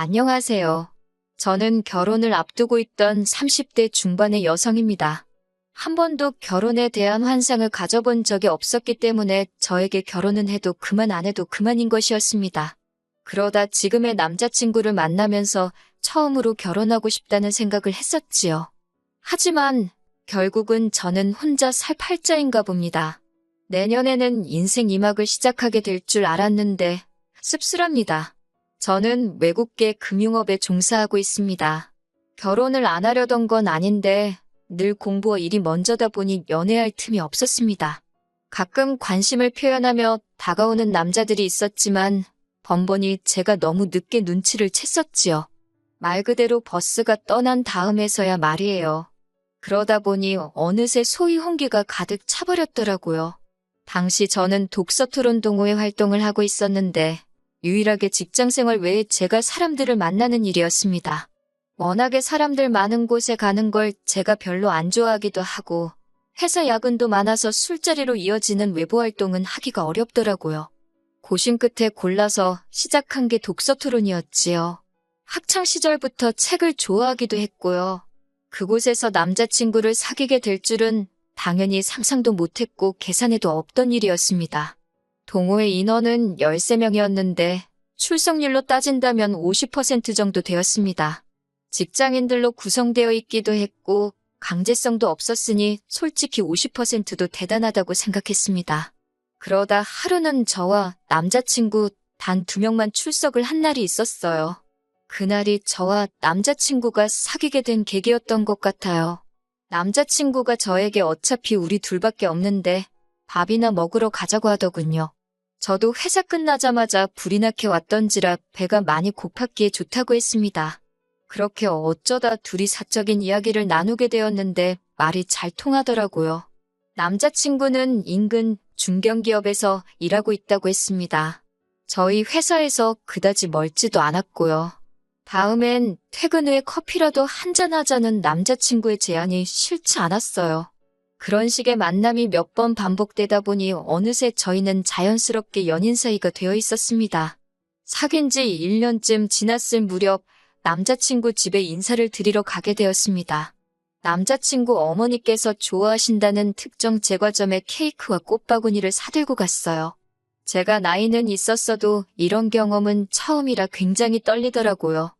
안녕하세요. 저는 결혼을 앞두고 있던 30대 중반의 여성입니다. 한 번도 결혼에 대한 환상을 가져본 적이 없었기 때문에 저에게 결혼은 해도 그만 안 해도 그만인 것이었습니다. 그러다 지금의 남자친구를 만나면서 처음으로 결혼하고 싶다는 생각을 했었지요. 하지만 결국은 저는 혼자 살 팔자인가 봅니다. 내년에는 인생 2막을 시작하게 될 줄 알았는데 씁쓸합니다. 저는 외국계 금융업에 종사하고 있습니다. 결혼을 안 하려던 건 아닌데 늘 공부와 일이 먼저다 보니 연애할 틈이 없었습니다. 가끔 관심을 표현하며 다가오는 남자들이 있었지만 번번이 제가 너무 늦게 눈치를 챘었지요. 말 그대로 버스가 떠난 다음에서야 말이에요. 그러다 보니 어느새 소위 홍기가 가득 차버렸더라고요. 당시 저는 독서토론 동호회 활동을 하고 있었는데 유일하게 직장생활 외에 제가 사람들을 만나는 일이었습니다. 워낙에 사람들 많은 곳에 가는 걸 제가 별로 안 좋아하기도 하고 회사 야근도 많아서 술자리로 이어지는 외부 활동은 하기가 어렵더라고요. 고심 끝에 골라서 시작한 게 독서토론이었지요. 학창 시절부터 책을 좋아하기도 했고요. 그곳에서 남자친구를 사귀게 될 줄은 당연히 상상도 못했고 계산에도 없던 일이었습니다. 동호회 인원은 13명이었는데 출석률로 따진다면 50% 정도 되었습니다. 직장인들로 구성되어 있기도 했고 강제성도 없었으니 솔직히 50%도 대단하다고 생각했습니다. 그러다 하루는 저와 남자친구 단 2명만 출석을 한 날이 있었어요. 그날이 저와 남자친구가 사귀게 된 계기였던 것 같아요. 남자친구가 저에게 어차피 우리 둘밖에 없는데 밥이나 먹으러 가자고 하더군요. 저도 회사 끝나자마자 불이 나게 왔던지라 배가 많이 고팠기에 좋다고 했습니다. 그렇게 어쩌다 둘이 사적인 이야기를 나누게 되었는데 말이 잘 통하더라고요. 남자친구는 인근 중견기업에서 일하고 있다고 했습니다. 저희 회사에서 그다지 멀지도 않았고요. 다음엔 퇴근 후에 커피라도 한잔하자는 남자친구의 제안이 싫지 않았어요. 그런 식의 만남이 몇 번 반복되다 보니 어느새 저희는 자연스럽게 연인 사이가 되어 있었습니다. 사귄 지 1년쯤 지났을 무렵 남자친구 집에 인사를 드리러 가게 되었습니다. 남자친구 어머니께서 좋아하신다는 특정 제과점에 케이크와 꽃바구니를 사들고 갔어요. 제가 나이는 있었어도 이런 경험은 처음이라 굉장히 떨리더라고요.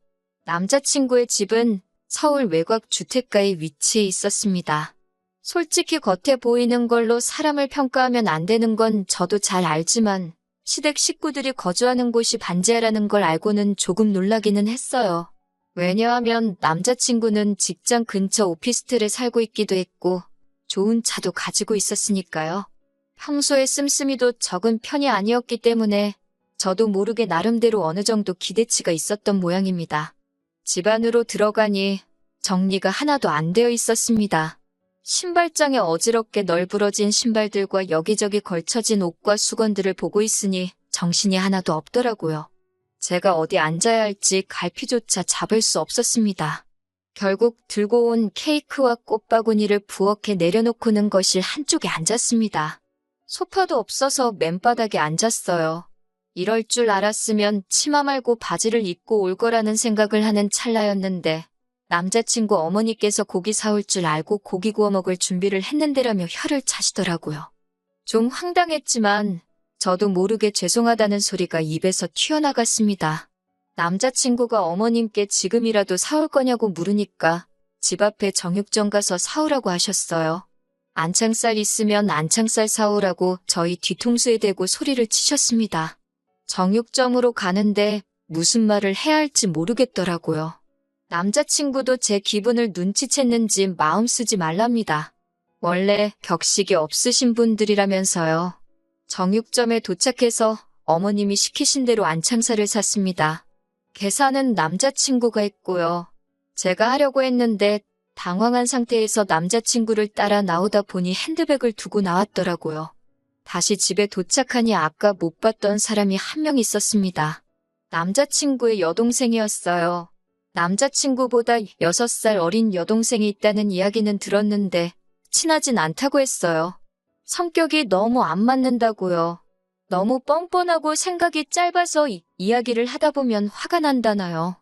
남자친구의 집은 서울 외곽 주택가에 위치해 있었습니다. 솔직히 겉에 보이는 걸로 사람을 평가하면 안 되는 건 저도 잘 알지만 시댁 식구들이 거주하는 곳이 반지하라는 걸 알고는 조금 놀라기는 했어요. 왜냐하면 남자친구는 직장 근처 오피스텔에 살고 있기도 했고 좋은 차도 가지고 있었으니까요. 평소에 씀씀이도 적은 편이 아니었기 때문에 저도 모르게 나름대로 어느 정도 기대치가 있었던 모양입니다. 집 안으로 들어가니 정리가 하나도 안 되어 있었습니다. 신발장에 어지럽게 널브러진 신발들과 여기저기 걸쳐진 옷과 수건들을 보고 있으니 정신이 하나도 없더라고요. 제가 어디 앉아야 할지 갈피조차 잡을 수 없었습니다. 결국 들고 온 케이크와 꽃바구니를 부엌에 내려놓고는 거실 한쪽에 앉았습니다. 소파도 없어서 맨바닥에 앉았어요. 이럴 줄 알았으면 치마 말고 바지를 입고 올 거라는 생각을 하는 찰나였는데 남자친구 어머니께서 고기 사올 줄 알고 고기 구워 먹을 준비를 했는데라며 혀를 차시더라고요. 좀 황당했지만 저도 모르게 죄송하다는 소리가 입에서 튀어나갔습니다. 남자친구가 어머님께 지금이라도 사올 거냐고 물으니까 집 앞에 정육점 가서 사오라고 하셨어요. 안창살 있으면 안창살 사오라고 저희 뒤통수에 대고 소리를 치셨습니다. 정육점으로 가는데 무슨 말을 해야 할지 모르겠더라고요. 남자친구도 제 기분을 눈치챘는지 마음 쓰지 말랍니다. 원래 격식이 없으신 분들이라면서요. 정육점에 도착해서 어머님이 시키신 대로 안창살을 샀습니다. 계산은 남자친구가 했고요. 제가 하려고 했는데 당황한 상태에서 남자친구를 따라 나오다 보니 핸드백을 두고 나왔더라고요. 다시 집에 도착하니 아까 못 봤던 사람이 한 명 있었습니다. 남자친구의 여동생이었어요. 남자친구보다 6살 어린 여동생이 있다는 이야기는 들었는데 친하진 않다고 했어요. 성격이 너무 안 맞는다고요. 너무 뻔뻔하고 생각이 짧아서 이야기를 하다 보면 화가 난다나요.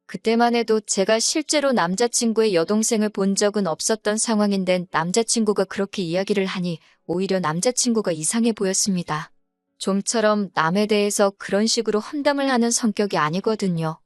그때만 해도 제가 실제로 남자친구의 여동생을 본 적은 없었던 상황인데 남자친구가 그렇게 이야기를 하니 오히려 남자친구가 이상해 보였습니다. 좀처럼 남에 대해서 그런 식으로 험담을 하는 성격이 아니거든요.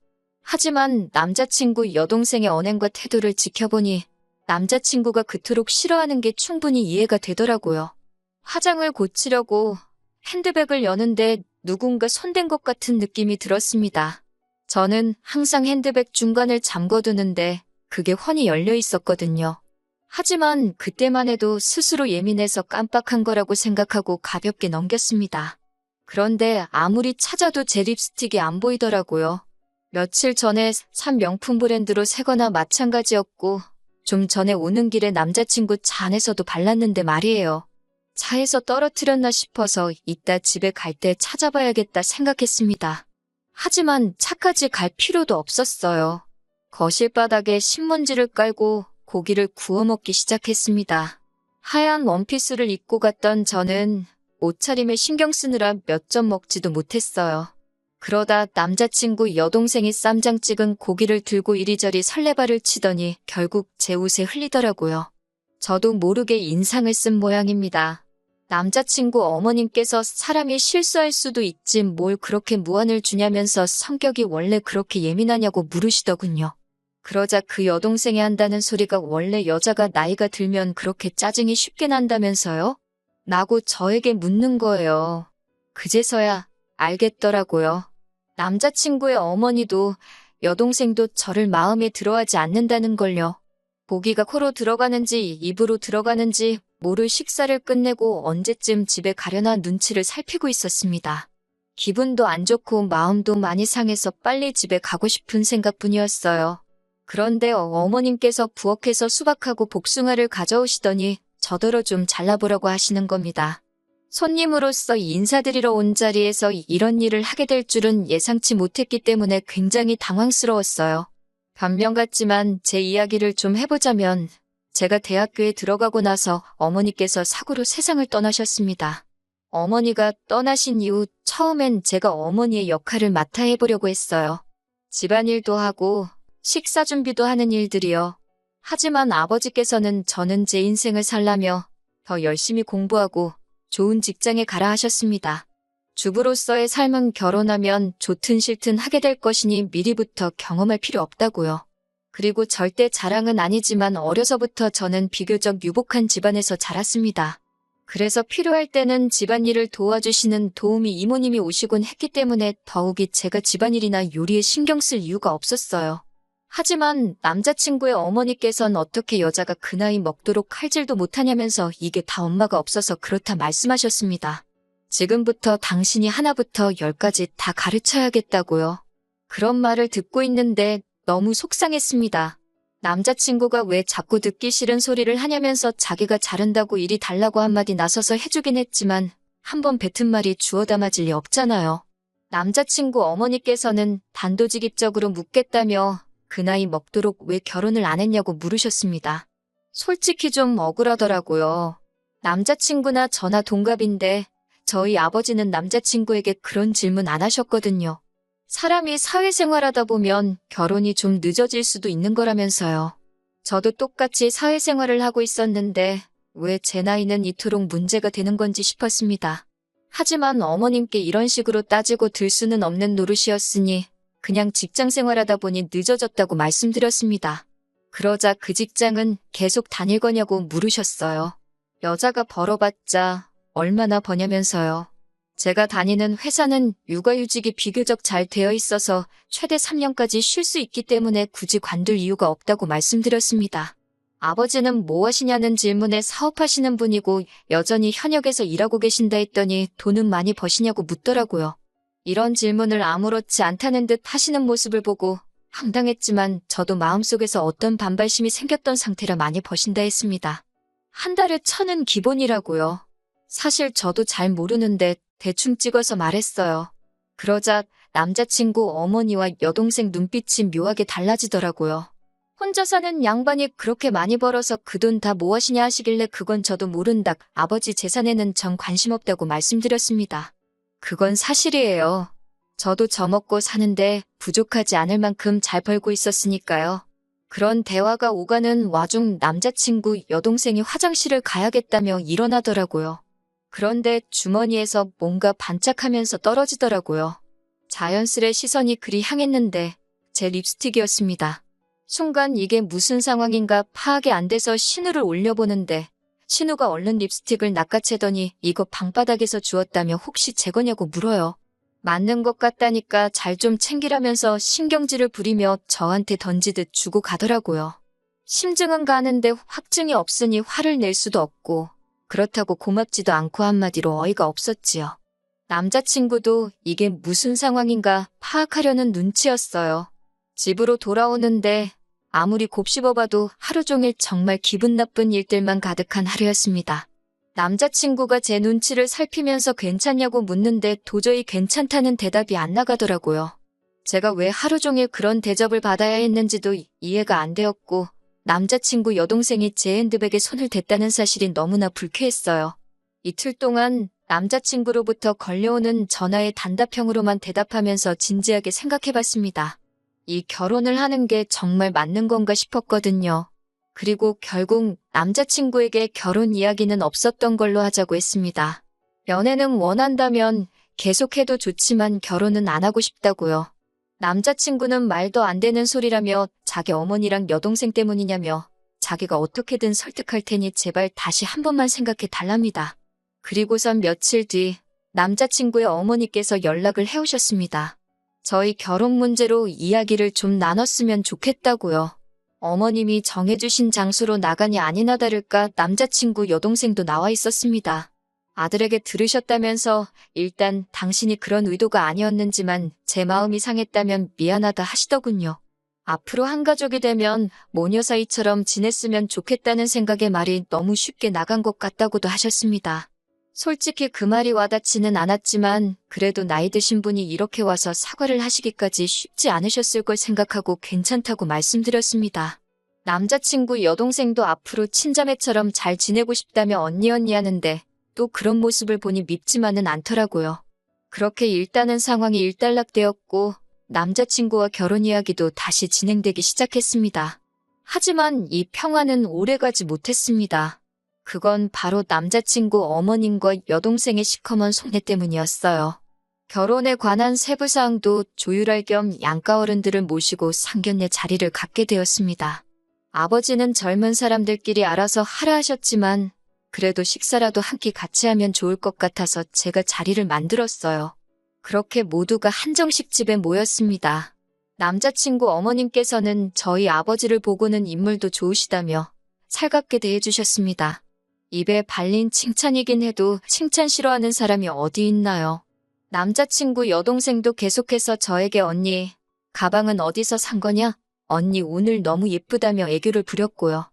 하지만 남자친구 여동생의 언행과 태도를 지켜보니 남자친구가 그토록 싫어하는 게 충분히 이해가 되더라고요. 화장을 고치려고 핸드백을 여는데 누군가 손댄 것 같은 느낌이 들었습니다. 저는 항상 핸드백 중간을 잠궈두는데 그게 훤히 열려 있었거든요. 하지만 그때만 해도 스스로 예민해서 깜빡한 거라고 생각하고 가볍게 넘겼습니다. 그런데 아무리 찾아도 제 립스틱이 안 보이더라고요. 며칠 전에 산 명품 브랜드로 새거나 마찬가지였고 좀 전에 오는 길에 남자친구 차 안에서도 발랐는데 말이에요. 차에서 떨어뜨렸나 싶어서 이따 집에 갈 때 찾아봐야겠다 생각했습니다. 하지만 차까지 갈 필요도 없었어요. 거실 바닥에 신문지를 깔고 고기를 구워 먹기 시작했습니다. 하얀 원피스를 입고 갔던 저는 옷차림에 신경 쓰느라 몇 점 먹지도 못했어요. 그러다 남자친구 여동생이 쌈장 찍은 고기를 들고 이리저리 설레발을 치더니 결국 제 옷에 흘리더라고요. 저도 모르게 인상을 쓴 모양입니다. 남자친구 어머님께서 사람이 실수할 수도 있지 뭘 그렇게 무안을 주냐면서 성격이 원래 그렇게 예민하냐고 물으시더군요. 그러자 그 여동생이 한다는 소리가 원래 여자가 나이가 들면 그렇게 짜증이 쉽게 난다면서요? 라고 저에게 묻는 거예요. 그제서야 알겠더라고요. 남자친구의 어머니도 여동생도 저를 마음에 들어하지 않는다는 걸요. 고기가 코로 들어가는지 입으로 들어가는지 모를 식사를 끝내고 언제쯤 집에 가려나 눈치를 살피고 있었습니다. 기분도 안 좋고 마음도 많이 상해서 빨리 집에 가고 싶은 생각뿐이었어요. 그런데 어머님께서 부엌에서 수박하고 복숭아를 가져오시더니 저더러 좀 잘라보라고 하시는 겁니다. 손님으로서 인사드리러 온 자리에서 이런 일을 하게 될 줄은 예상치 못했기 때문에 굉장히 당황스러웠어요. 변명 같지만 제 이야기를 좀 해보자면 제가 대학교에 들어가고 나서 어머니께서 사고로 세상을 떠나셨습니다. 어머니가 떠나신 이후 처음엔 제가 어머니의 역할을 맡아 해보려고 했어요. 집안일도 하고 식사 준비도 하는 일들이요. 하지만 아버지께서는 저는 제 인생을 살라며 더 열심히 공부하고 좋은 직장에 가라 하셨습니다. 주부로서의 삶은 결혼하면 좋든 싫든 하게 될 것이니 미리부터 경험할 필요 없다고요. 그리고 절대 자랑은 아니지만 어려서부터 저는 비교적 유복한 집안에서 자랐습니다. 그래서 필요할 때는 집안일을 도와주시는 도우미 이모님이 오시곤 했기 때문에 더욱이 제가 집안일이나 요리에 신경 쓸 이유가 없었어요. 하지만 남자친구의 어머니께서는 어떻게 여자가 그 나이 먹도록 칼질도 못하냐면서 이게 다 엄마가 없어서 그렇다 말씀하셨습니다. 지금부터 당신이 하나부터 10까지 다 가르쳐야겠다고요. 그런 말을 듣고 있는데 너무 속상했습니다. 남자친구가 왜 자꾸 듣기 싫은 소리를 하냐면서 자기가 자른다고 일이 달라고 한마디 나서서 해주긴 했지만 한번 뱉은 말이 주워 담아질 리 없잖아요. 남자친구 어머니께서는 단도직입적으로 묻겠다며 그 나이 먹도록 왜 결혼을 안 했냐고 물으셨습니다. 솔직히 좀 억울하더라고요. 남자친구나 저나 동갑인데 저희 아버지는 남자친구에게 그런 질문 안 하셨거든요. 사람이 사회생활하다 보면 결혼이 좀 늦어질 수도 있는 거라면서요. 저도 똑같이 사회생활을 하고 있었는데 왜 제 나이는 이토록 문제가 되는 건지 싶었습니다. 하지만 어머님께 이런 식으로 따지고 들 수는 없는 노릇이었으니 그냥 직장 생활하다 보니 늦어졌다고 말씀드렸습니다. 그러자 그 직장은 계속 다닐 거냐고 물으셨어요. 여자가 벌어봤자 얼마나 버냐면서요. 제가 다니는 회사는 육아휴직이 비교적 잘 되어 있어서 최대 3년까지 쉴 수 있기 때문에 굳이 관둘 이유가 없다고 말씀드렸습니다. 아버지는 뭐 하시냐는 질문에 사업하시는 분이고 여전히 현역에서 일하고 계신다 했더니 돈은 많이 버시냐고 묻더라고요. 이런 질문을 아무렇지 않다는 듯 하시는 모습을 보고 황당했지만 저도 마음속에서 어떤 반발심이 생겼던 상태라 많이 버신다 했습니다. 한 달에 1,000은 기본이라고요. 사실 저도 잘 모르는데 대충 찍어서 말했어요. 그러자 남자친구 어머니와 여동생 눈빛이 묘하게 달라지더라고요. 혼자 사는 양반이 그렇게 많이 벌어서 그 돈 다 뭐 하시냐 하시길래 그건 저도 모른다. 아버지 재산에는 전 관심 없다고 말씀드렸습니다. 그건 사실이에요. 저도 저먹고 사는데 부족하지 않을 만큼 잘 벌고 있었으니까요. 그런 대화가 오가는 와중 남자친구 여동생이 화장실을 가야겠다며 일어나더라고요. 그런데 주머니에서 뭔가 반짝하면서 떨어지더라고요. 자연스레 시선이 그리 향했는데 제 립스틱이었습니다. 순간 이게 무슨 상황인가 파악이 안 돼서 신우를 올려보는데 신우가 얼른 립스틱을 낚아채더니 이거 방바닥에서 주웠다며 혹시 제 거냐고 물어요. 맞는 것 같다니까 잘 좀 챙기라면서 신경질을 부리며 저한테 던지듯 주고 가더라고요. 심증은 가는데 확증이 없으니 화를 낼 수도 없고 그렇다고 고맙지도 않고 한마디로 어이가 없었지요. 남자친구도 이게 무슨 상황인가 파악하려는 눈치였어요. 집으로 돌아오는데 아무리 곱씹어봐도 하루 종일 정말 기분 나쁜 일들만 가득한 하루였습니다. 남자친구가 제 눈치를 살피면서 괜찮냐고 묻는데 도저히 괜찮다는 대답이 안 나가더라고요. 제가 왜 하루 종일 그런 대접을 받아야 했는지도 이해가 안 되었고 남자친구 여동생이 제 핸드백에 손을 댔다는 사실이 너무나 불쾌했어요. 이틀 동안 남자친구로부터 걸려오는 전화에 단답형으로만 대답하면서 진지하게 생각해봤습니다. 이 결혼을 하는 게 정말 맞는 건가 싶었거든요. 그리고 결국 남자친구에게 결혼 이야기는 없었던 걸로 하자고 했습니다. 연애는 원한다면 계속해도 좋지만 결혼은 안 하고 싶다고요. 남자친구는 말도 안 되는 소리라며 자기 어머니랑 여동생 때문이냐며 자기가 어떻게든 설득할 테니 제발 다시 한 번만 생각해 달랍니다. 그리고선 며칠 뒤 남자친구의 어머니께서 연락을 해오셨습니다. 저희 결혼 문제로 이야기를 좀 나눴으면 좋겠다고요. 어머님이 정해주신 장소로 나가니 아니나 다를까 남자친구 여동생도 나와 있었습니다. 아들에게 들으셨다면서 일단 당신이 그런 의도가 아니었는지만 제 마음이 상했다면 미안하다 하시더군요. 앞으로 한 가족이 되면 모녀 사이처럼 지냈으면 좋겠다는 생각에 말이 너무 쉽게 나간 것 같다고도 하셨습니다. 솔직히 그 말이 와닿지는 않았지만 그래도 나이 드신 분이 이렇게 와서 사과를 하시기까지 쉽지 않으셨을 걸 생각하고 괜찮다고 말씀드렸습니다. 남자친구 여동생도 앞으로 친자매처럼 잘 지내고 싶다며 언니 하는데 또 그런 모습을 보니 밉지만은 않더라고요. 그렇게 일단은 상황이 일단락되었고 남자친구와 결혼 이야기도 다시 진행되기 시작했습니다. 하지만 이 평화는 오래가지 못했습니다. 그건 바로 남자친구 어머님과 여동생의 시커먼 속내 때문이었어요. 결혼에 관한 세부사항도 조율할 겸 양가 어른들을 모시고 상견례 자리를 갖게 되었습니다. 아버지는 젊은 사람들끼리 알아서 하라 하셨지만 그래도 식사라도 한 끼 같이 하면 좋을 것 같아서 제가 자리를 만들었어요. 그렇게 모두가 한정식 집에 모였습니다. 남자친구 어머님께서는 저희 아버지를 보고는 인물도 좋으시다며 살갑게 대해주셨습니다. 입에 발린 칭찬이긴 해도 칭찬 싫어하는 사람이 어디 있나요? 남자친구 여동생도 계속해서 저에게 언니, 가방은 어디서 산 거냐? 언니 오늘 너무 예쁘다며 애교를 부렸고요.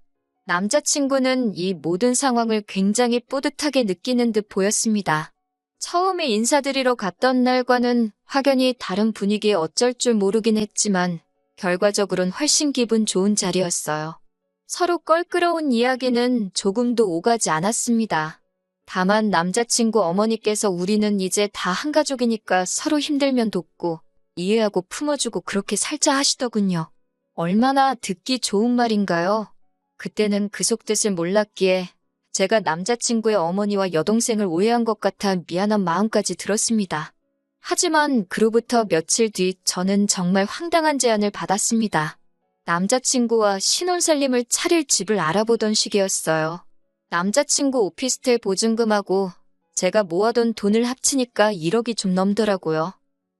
남자친구는 이 모든 상황을 굉장히 뿌듯하게 느끼는 듯 보였습니다. 처음에 인사드리러 갔던 날과는 확연히 다른 분위기에 어쩔 줄 모르긴 했지만 결과적으로는 훨씬 기분 좋은 자리였어요. 서로 껄끄러운 이야기는 조금도 오가지 않았습니다. 다만 남자친구 어머니께서 우리는 이제 다 한 가족이니까 서로 힘들면 돕고 이해하고 품어주고 그렇게 살자 하시더군요. 얼마나 듣기 좋은 말인가요? 그때는 그 속뜻을 몰랐기에 제가 남자친구의 어머니와 여동생을 오해한 것 같아 미안한 마음까지 들었습니다. 하지만 그로부터 며칠 뒤 저는 정말 황당한 제안을 받았습니다. 남자친구와 신혼살림을 차릴 집을 알아보던 시기였어요. 남자친구 오피스텔 보증금하고 제가 모아둔 돈을 합치니까 1억이 좀 넘더라고요.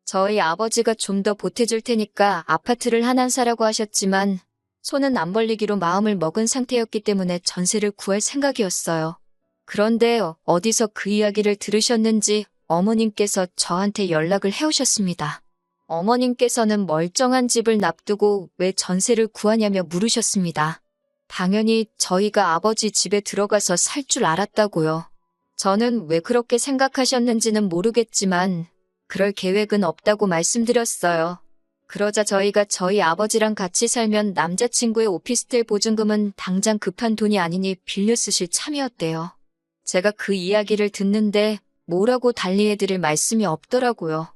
저희 아버지가 좀 더 보태줄 테니까 아파트를 하나 사라고 하셨지만 손은 안 벌리기로 마음을 먹은 상태였기 때문에 전세를 구할 생각이었어요. 그런데 어디서 그 이야기를 들으셨는지 어머님께서 저한테 연락을 해오셨습니다. 어머님께서는 멀쩡한 집을 납두고 왜 전세를 구하냐며 물으셨습니다. 당연히 저희가 아버지 집에 들어가서 살 줄 알았다고요. 저는 왜 그렇게 생각하셨는지는 모르겠지만 그럴 계획은 없다고 말씀드렸어요. 그러자 저희가 저희 아버지랑 같이 살면 남자친구의 오피스텔 보증금은 당장 급한 돈이 아니니 빌려 쓰실 참이었대요. 제가 그 이야기를 듣는데 뭐라고 달리해드릴 말씀이 없더라고요.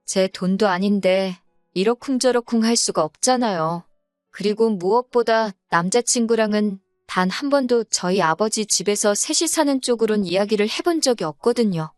제 돈도 아닌데 이러쿵저러쿵 할 수가 없잖아요. 그리고 무엇보다 남자친구랑은 단 한 번도 저희 아버지 집에서 셋이 사는 쪽으론 이야기를 해본 적이 없거든요.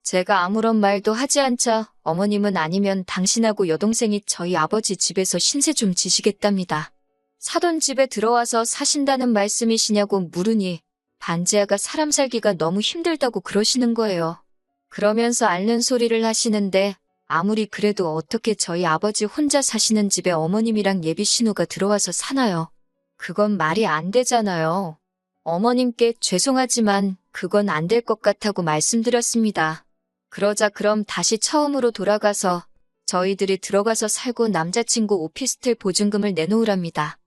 제가 아무런 말도 하지 않자 어머님은 아니면 당신하고 여동생이 저희 아버지 집에서 신세 좀 지시겠답니다. 사돈 집에 들어와서 사신다는 말씀이시냐고 물으니 반지하가 사람 살기가 너무 힘들다고 그러시는 거예요. 그러면서 앓는 소리를 하시는데 아무리 그래도 어떻게 저희 아버지 혼자 사시는 집에 어머님이랑 예비 신우가 들어와서 사나요? 그건 말이 안 되잖아요. 어머님께 죄송하지만 그건 안 될 것 같다고 말씀드렸습니다. 그러자 그럼 다시 처음으로 돌아가서 저희들이 들어가서 살고 남자친구 오피스텔 보증금을 내놓으랍니다.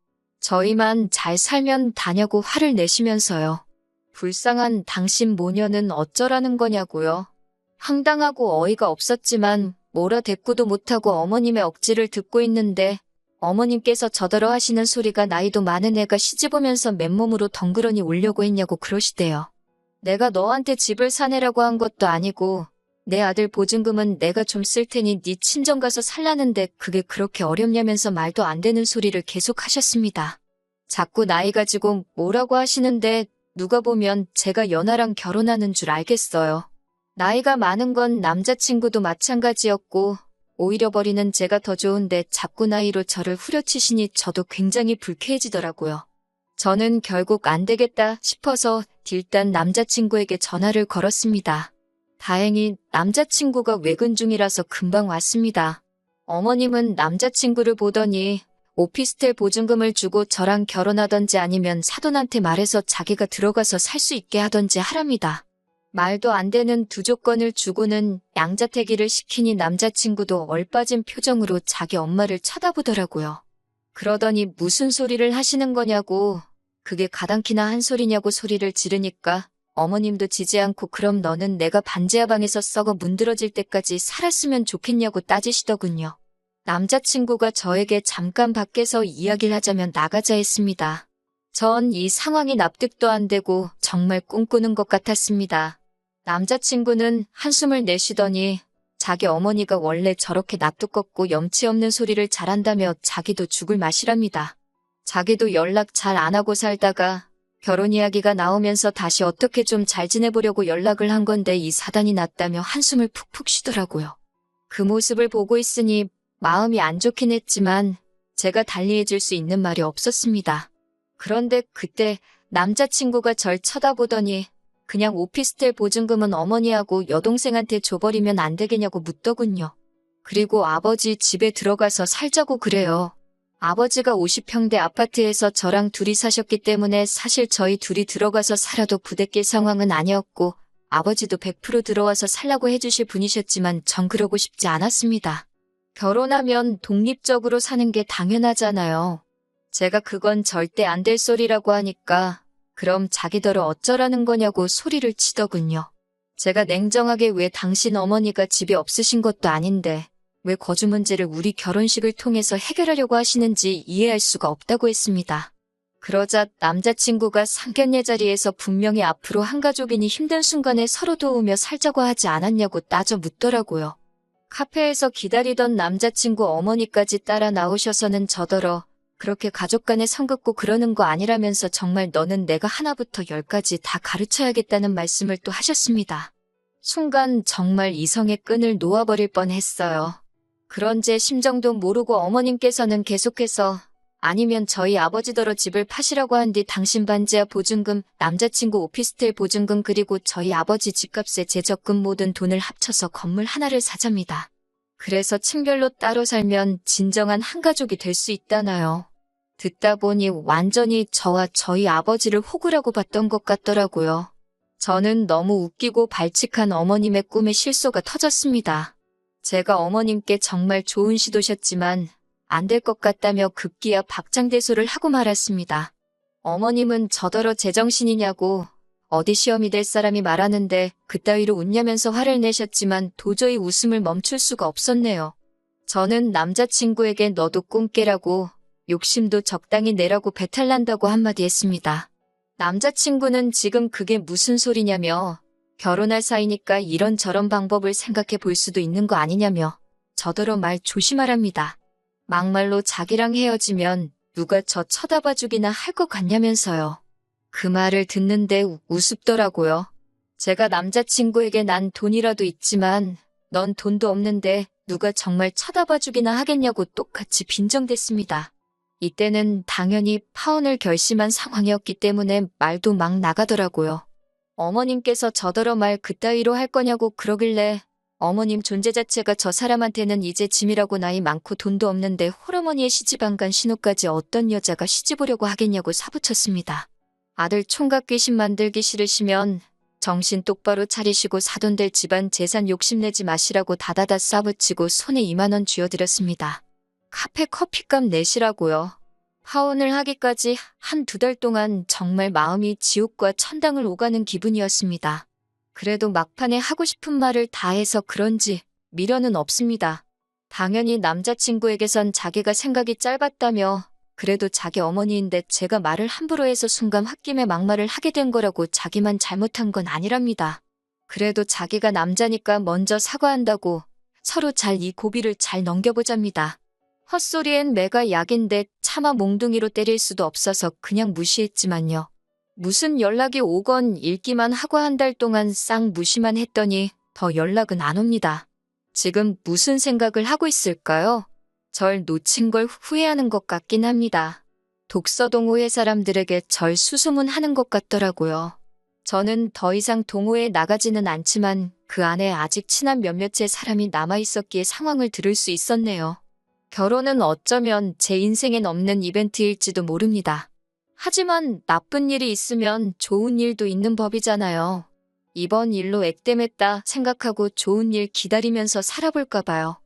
저희만 잘 살면 다냐고 화를 내시면서요. 불쌍한 당신 모녀는 어쩌라는 거냐고요. 황당하고 어이가 없었지만 뭐라 대꾸도 못하고 어머님의 억지를 듣고 있는데 어머님께서 저더러 하시는 소리가 나이도 많은 애가 시집오면서 맨몸으로 덩그러니 오려고 했냐고 그러시대요. 내가 너한테 집을 사내라고 한 것도 아니고 내 아들 보증금은 내가 좀 쓸 테니 네 친정 가서 살라는데 그게 그렇게 어렵냐면서 말도 안 되는 소리를 계속 하셨습니다. 자꾸 나이 가지고 뭐라고 하시는데 누가 보면 제가 연하랑 결혼하는 줄 알겠어요. 나이가 많은 건 남자친구도 마찬가지였고 오히려 버리는 제가 더 좋은데 자꾸 나이로 저를 후려치시니 저도 굉장히 불쾌해지더라고요. 저는 결국 안 되겠다 싶어서 일단 남자친구에게 전화를 걸었습니다. 다행히 남자친구가 외근 중이라서 금방 왔습니다. 어머님은 남자친구를 보더니 오피스텔 보증금을 주고 저랑 결혼하던지 아니면 사돈한테 말해서 자기가 들어가서 살 수 있게 하던지 하랍니다. 말도 안 되는 두 조건을 주고는 양자택일을 시키니 남자친구도 얼빠진 표정으로 자기 엄마를 쳐다보더라고요. 그러더니 무슨 소리를 하시는 거냐고, 그게 가당키나 한 소리냐고 소리를 지르니까 어머님도 지지 않고 그럼 너는 내가 반지하 방에서 썩어 문드러질 때까지 살았으면 좋겠냐고 따지시더군요. 남자친구가 저에게 잠깐 밖에서 이야기를 하자면 나가자 했습니다. 전 이 상황이 납득도 안 되고 정말 꿈꾸는 것 같았습니다. 남자친구는 한숨을 내쉬더니 자기 어머니가 원래 저렇게 낯두껍고 염치 없는 소리를 잘한다며 자기도 죽을 맛이랍니다. 자기도 연락 잘 안 하고 살다가 결혼 이야기가 나오면서 다시 어떻게 좀 잘 지내보려고 연락을 한 건데 이 사단이 났다며 한숨을 푹푹 쉬더라고요. 그 모습을 보고 있으니 마음이 안 좋긴 했지만 제가 달리해줄 수 있는 말이 없었습니다. 그런데 그때 남자친구가 절 쳐다보더니 그냥 오피스텔 보증금은 어머니하고 여동생한테 줘버리면 안 되겠냐고 묻더군요. 그리고 아버지 집에 들어가서 살자고 그래요. 아버지가 50평대 아파트에서 저랑 둘이 사셨기 때문에 사실 저희 둘이 들어가서 살아도 부대낄 상황은 아니었고 아버지도 100% 들어와서 살라고 해주실 분이셨지만 전 그러고 싶지 않았습니다. 결혼하면 독립적으로 사는 게 당연하잖아요. 제가 그건 절대 안 될 소리라고 하니까 그럼 자기더러 어쩌라는 거냐고 소리를 치더군요. 제가 냉정하게 왜 당신 어머니가 집이 없으신 것도 아닌데 왜 거주 문제를 우리 결혼식을 통해서 해결하려고 하시는지 이해할 수가 없다고 했습니다. 그러자 남자친구가 상견례 자리에서 분명히 앞으로 한 가족이니 힘든 순간에 서로 도우며 살자고 하지 않았냐고 따져 묻더라고요. 카페에서 기다리던 남자친구 어머니까지 따라 나오셔서는 저더러 그렇게 가족 간에 선 긋고 그러는 거 아니라면서 정말 너는 내가 하나부터 열까지 다 가르쳐야겠다는 말씀을 또 하셨습니다. 순간 정말 이성의 끈을 놓아버릴 뻔했어요. 그런 제 심정도 모르고 어머님께서는 계속해서 아니면 저희 아버지더러 집을 파시라고 한 뒤 당신 반지하 보증금, 남자친구 오피스텔 보증금 그리고 저희 아버지 집값에 제 적금 모든 돈을 합쳐서 건물 하나를 사잡니다. 그래서 층별로 따로 살면 진정한 한 가족이 될 수 있다나요. 듣다 보니 완전히 저와 저희 아버지를 호구라고 봤던 것 같더라고요. 저는 너무 웃기고 발칙한 어머님의 꿈에 실소가 터졌습니다. 제가 어머님께 정말 좋은 시도셨지만 안 될 것 같다며 급기야 박장대소를 하고 말았습니다. 어머님은 저더러 제정신이냐고 어디 시험이 될 사람이 말하는데 그따위로 웃냐면서 화를 내셨지만 도저히 웃음을 멈출 수가 없었네요. 저는 남자친구에게 너도 꿈 깨라고 욕심도 적당히 내라고 배탈난다고 한마디 했습니다. 남자친구는 지금 그게 무슨 소리냐며 결혼할 사이니까 이런저런 방법을 생각해 볼 수도 있는 거 아니냐며 저더러 말 조심하랍니다. 막말로 자기랑 헤어지면 누가 저 쳐다봐주기나 할 것 같냐면서요. 그 말을 듣는데 우습더라고요. 제가 남자친구에게 난 돈이라도 있지만 넌 돈도 없는데 누가 정말 쳐다봐주기나 하겠냐고 똑같이 빈정댔습니다. 이때는 당연히 파혼을 결심한 상황이었기 때문에 말도 막 나가더라고요. 어머님께서 저더러 말 그따위로 할 거냐고 그러길래 어머님 존재 자체가 저 사람한테는 이제 짐이라고 나이 많고 돈도 없는데 홀어머니의 시집 안 간 신우까지 어떤 여자가 시집 오려고 하겠냐고 사부쳤습니다. 아들 총각 귀신 만들기 싫으시면 정신 똑바로 차리시고 사돈될 집안 재산 욕심내지 마시라고 다다다 싸붙이고 손에 2만 원 쥐어드렸습니다. 카페 커피값 내시라고요. 파혼을 하기까지 한 2달 동안 정말 마음이 지옥과 천당을 오가는 기분이었습니다. 그래도 막판에 하고 싶은 말을 다 해서 그런지 미련은 없습니다. 당연히 남자친구에게선 자기가 생각이 짧았다며 그래도 자기 어머니인데 제가 말을 함부로 해서 순간 홧김에 막말을 하게 된 거라고 자기만 잘못한 건 아니랍니다. 그래도 자기가 남자니까 먼저 사과한다고 서로 잘 이 고비를 잘 넘겨보잡니다. 헛소리엔 매가 약인데 차마 몽둥이로 때릴 수도 없어서 그냥 무시했지만요. 무슨 연락이 오건 읽기만 하고 한 달 동안 싹 무시만 했더니 더 연락은 안 옵니다. 지금 무슨 생각을 하고 있을까요? 절 놓친 걸 후회하는 것 같긴 합니다. 독서 동호회 사람들에게 절 수소문하는 것 같더라고요. 저는 더 이상 동호회에 나가지는 않지만 그 안에 아직 친한 몇몇의 사람이 남아있었기에 상황을 들을 수 있었네요. 결혼은 어쩌면 제 인생엔 없는 이벤트일지도 모릅니다. 하지만 나쁜 일이 있으면 좋은 일도 있는 법이잖아요. 이번 일로 액땜했다 생각하고 좋은 일 기다리면서 살아볼까 봐요.